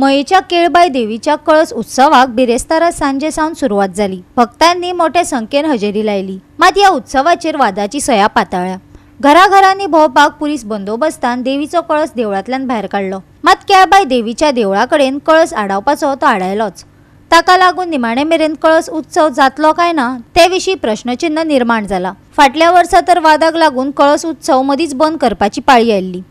मयेच्या केळबाई देवीच्या कळस उत्सवाक बिरेस्तारा सांजेसावन सुरुवात झाली। भक्तांनी मोठ्या संख्येन हजेरी लायली। मात या उत्सवाचेर वादाची सया पाताळ्या। घराघरांनी भोंवपाक पुलीस बंदोबस्तान देवीचो कळस देवळांतल्यान भायर काडलो। मात केळबाई देवीच्या देवळाकडेन कळस आडावपाचो तो आडायलोच। ताका लागून निमाणे मेरेन कळस उत्सव जातलो काय ना ते विशीं प्रश्नचिन्ह निर्माण जाला। फाटल्या वर्सा तर वादाक लागून कळस उत्सव मदींच बंद करपाची पाळी आयिल्ली।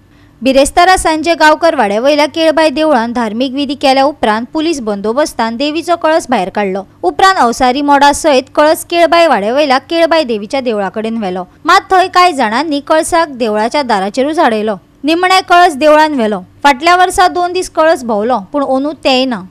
बिरेस्तारा सांजे गांवकर वाड्यावयल्या केळबाई देवळान धार्मिक विधी केल्या उपरांत पुलीस बंदोबस्तान देवीचो कळस भायर काडलो। उपरांत अवसारी मोडा सयत कळस केळबाई वाड्यावयल्या केळबाई देवीच्या देवळाकडेन व्हेलो। मात थंय कांय जाणांनी कळसाक देवळाच्या दाराचेरूच हाडयलो। निमणे कळस देवळान व्हेलो। फाटल्या वर्सा 2 दीस कळस भोंवलो पूण अंदू तेंय ना।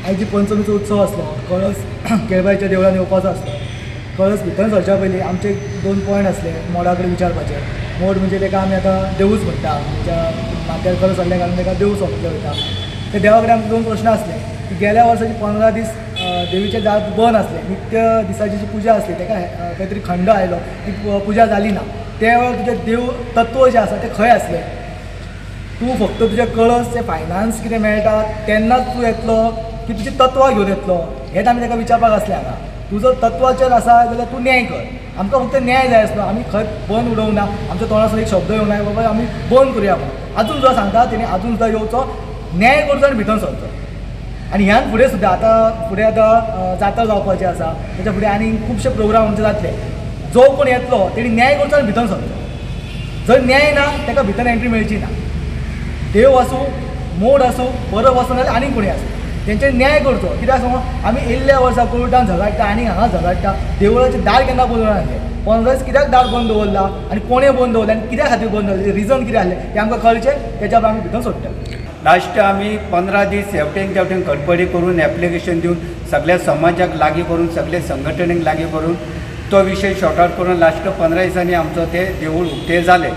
आयची पंचमीचो उत्सव आसलो। कळस केळबाईच्या देवळान येवपाचो आसलो। कळस भितर सरच्या पयलीं आमचे 2 पॉयंट आसले मोडा कडेन विचारपाचे। मोड म्हणजे ताका आमी आतां देवूच म्हणटा, त्या माथ्यार कळस हाडल्या कारण ताका देव समजले वयता। ते देवा कडेन आमचे 2 प्रश्न आसले की गेल्या वर्साची 15 दीस देवीचे दार बंद आसले। नित्य दिसाची जी पुजा आसली ताका खंय तरी खंड आयलो, ती पुजा जाली ना। त्या वेळार तुजें देव तत्व जें आसा तें खंय आसलें? तूं फक्त तुजें कळस ते फायनान्स कितें मेळटा तेन्नाच तूं येतलो की तुजी तत्वां घेवन येतलो? हेच आमी ताका विचारपाक आसले हांगा। तूं जर तत्वाचेर आसा जाल्यार तूं न्याय कर। आमकां फक्त न्याय जाय आसलो। आमी खंय बंद उडोवंक ना, आमच्या तोंडासून एक शब्द येवंक ना बाबा आमी बंद करुया म्हणून। आजून सुद्दां सांगता तेणी आजून सुद्दां येवचो, न्याय करचो आनी भितर सरचो। आनी ह्यान फुडें सुद्दां फुडें जात्रा जावपाची आसा, ताच्या फुडें आनी खुबशे प्रोग्राम आमचे जातले। जो कोण येतलो तेणी न्याय करचो आनी भितर सरचो। जर न्याय ना ताका भितर एंट्री मेळची ना। देव आसूं, मोड आसूं, परब आसूं नाजाल्यार आनी कोणी आसूं, तेंचे न्याय करचो। कित्याक सांगू, आमी येयल्ल्या वर्सा कोर्टान झगडटा आनी हांगा झगडटा। देवळाचे दार केन्ना बंद जालें? 15 दीस कित्याक दार बंद दवरला आनी कोणें बंद दवरलें आनी कित्या खातीर बंद दवरलें, रिजन कितें आसलें तें आमकां कळचें। तेच्या आमी भितर सोडटा। लास्ट आमी 15 दीस हेवटेन खडपडी करून एप्लिकेशन दिवन सगळ्या समाजाक लागीं करून सगळे संघटनेक लागीं करून तो विशय शॉर्ट आउट करून लास्ट 15 दिसांनी आमचो ते देवूळ उक्तें जालें।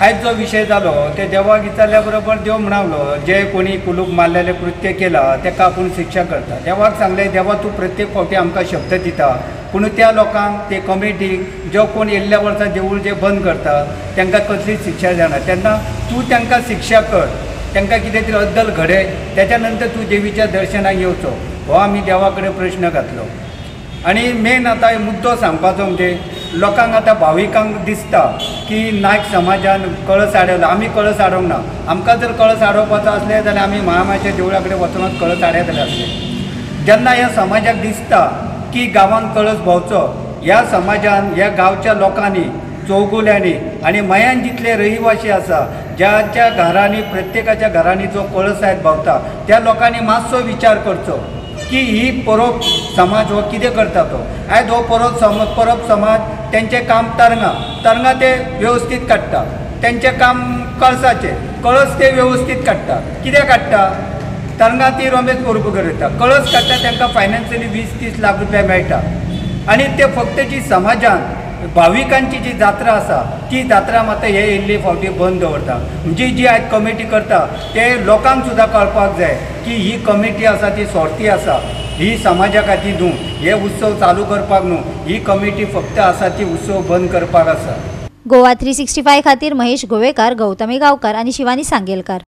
आयज जो विशय जालो ते देवाक विचारल्या बरोबर देव म्हणालो जे कोणी कुलूप मारलेले कृत्य केला ताका आपूण शिक्षा करता। देवाक सांगलें देवा तूं प्रत्येक फावटी आमकां शब्द दिता, पूण त्या लोकांक ते कमिटीक जो कोण येयल्ल्या वर्सा देवूळ जे बंद करता तांकां कसलीच शिक्षा जायना। तेन्ना तूं तांकां शिक्षा कर, तांकां कितें तरी अद्दल घडय, त्याच्या नंतर तूं देवीच्या दर्शनाक येवचो। हो आमी देवा कडेन प्रश्न घातलो। आनी मेन आतां मुद्दो सांगपाचो म्हणजे लोकांक आतां भाविकांक दिसता की नायक समाजान कळस हाडलो, आमी कळस हाडूंक ना। आमकां जर कळस हाडोवपाचो आसलें जाल्यार आमी महामायेच्या देवळा कडेन वचूनच कळस हाडयतले आसले। जेन्ना ह्या समाजाक दिसता की गांवांत कळस भोंवचो, ह्या समाजान ह्या गांवच्या लोकांनी चौगुल्यांनी आनी मयान जितले रहिवासी आसा ज्याच्या घरांनी प्रत्येकाच्या घरांनी जो कळस आयज भोंवता त्या लोकांनी मातसो विचार करचो की ही परब समाज हो कितें करता तो। आयज हो परब समाज तेंचें काम तरंगा ते वेवस्थीत काडटा, तेंचें काम कळसाचें कळस ते वेवस्थीत काडटा। कितें काडटा? तरंगा ती रमेश कोरपू करता, कळस काडटा तांकां फायनान्शियली 20-30 लाख रुपया मेळटा। आनी ते फक्त जी समाजान भाविकांची जी जात्रा आसा ती जात्रा मात हे येयल्ले फावटी बंद दवरता। म्हणजे जी आयज कमिटी करता ते लोकांक सुद्दां कळपाक जाय की ही कमिटी आसा ती स्वार्थी आसा, ही समाजा खातीर न्हू, हे उत्सव चालू करपाक न्हू, ही कमिटी फक्त आसा ती उत्सव बंद करपाक आसा। गोवा 365 खातीर महेश गोवेकार, गौतमी गांवकार आनी शिवानी सांगेलकार.